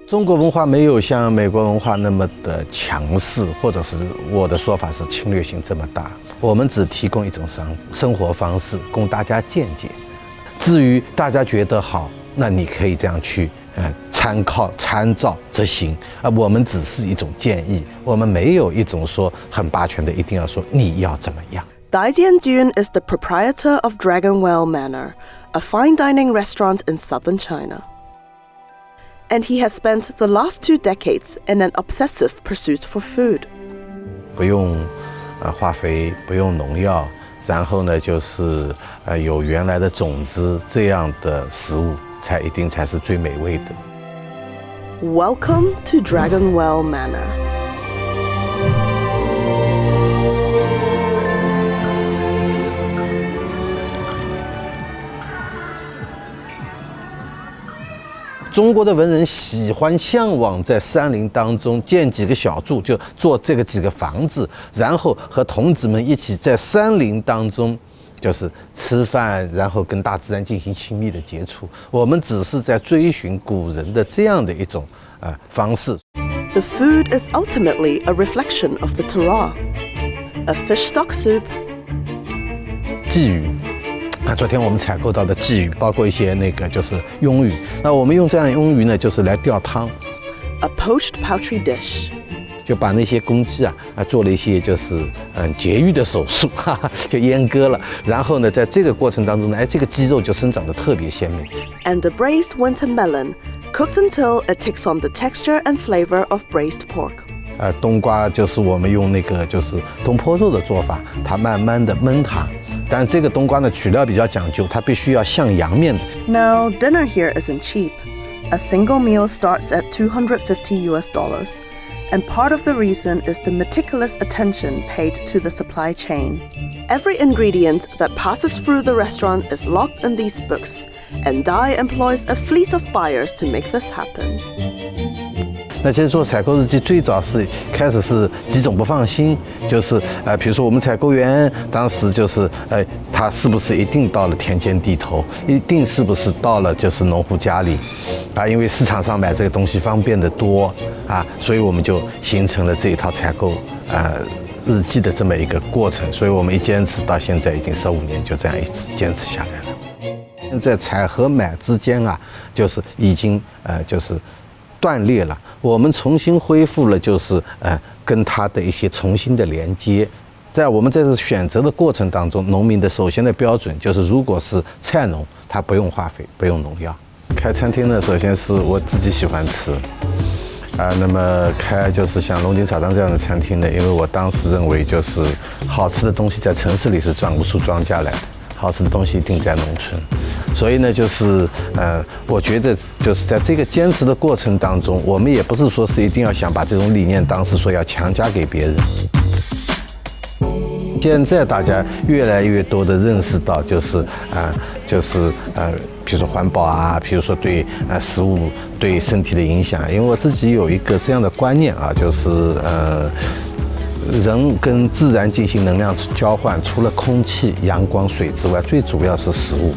中国文化没有像美国文化那么的强势，或者是我的说法是侵略性这么大。我们只提供一种生活方式供大家见解。至于大家觉得好，那你可以这样去参考、参照、执行。我们只是一种建议，我们没有一种说很霸权的，一定要说你要怎么样。Dai Jianjun is the proprietor of Well Manor, a fine dining restaurant in southern China. And he has spent the last 2 decades in an obsessive pursuit for food. 不用化肥，不用农药，然后呢就是有原来的种子，这样的食物一定才是最美味的。Welcome to Well Manor. 中国的文人喜欢向往在山林当中建几个小筑，就做这个几个房子，然后和童子们一起在山林当中就是吃饭，然后跟大自然进行亲密的接触。我们只是在追寻古人的这样的一种方式。The food is ultimately a reflection of the Torah. A fish stock soup. 鲫鱼。昨天我们采购到的鲫鱼，包括一些就是鳙鱼。那我们用这样的鳙鱼呢，就是来吊汤。A poached poultry dish. 就把那些公鸡做了一些就是节育的手术，就阉割了。然后呢，在这个过程当中呢，这个鸡肉就生长得特别鲜美。And a braised winter melon, cooked until it takes on the texture and flavor of braised pork. 冬瓜就是我们用就是东坡肉的做法，它慢慢的焖它。但这个冬瓜呢，取料比较讲究，它必须要像阳面的。Now, dinner here isn't cheap. A single meal starts at $250. And part of the reason is the meticulous attention paid to the supply chain. Every ingredient that passes through the restaurant is locked in these books, and Dai employs a fleet of buyers to make this happen. 那其实做采购日记最早开始是几种不放心，就是比如说我们采购员当时就是他是不是一定到了田间地头，一定是不是到了就是农户家里因为市场上买这个东西方便的多所以我们就形成了这一套采购日记的这么一个过程，所以我们一坚持到现在已经15年，就这样一直坚持下来了。现在采和买之间就是已经就是断裂了，我们重新恢复了就是跟它的一些重新的连接。在我们在这选择的过程当中，农民的首先的标准就是，如果是菜农，他不用化肥，不用农药。开餐厅呢，首先是我自己喜欢吃那么开就是像龙井茶庄这样的餐厅呢，因为我当时认为就是好吃的东西在城市里是转不出庄稼来的，好吃的东西一定在农村。所以呢，就是我觉得就是在这个坚持的过程当中，我们也不是说是一定要想把这种理念当时说要强加给别人。现在大家越来越多的认识到，就是比如说环保比如说对食物对身体的影响。因为我自己有一个这样的观念就是人跟自然进行能量交换，除了空气、阳光、水之外，最主要是食物。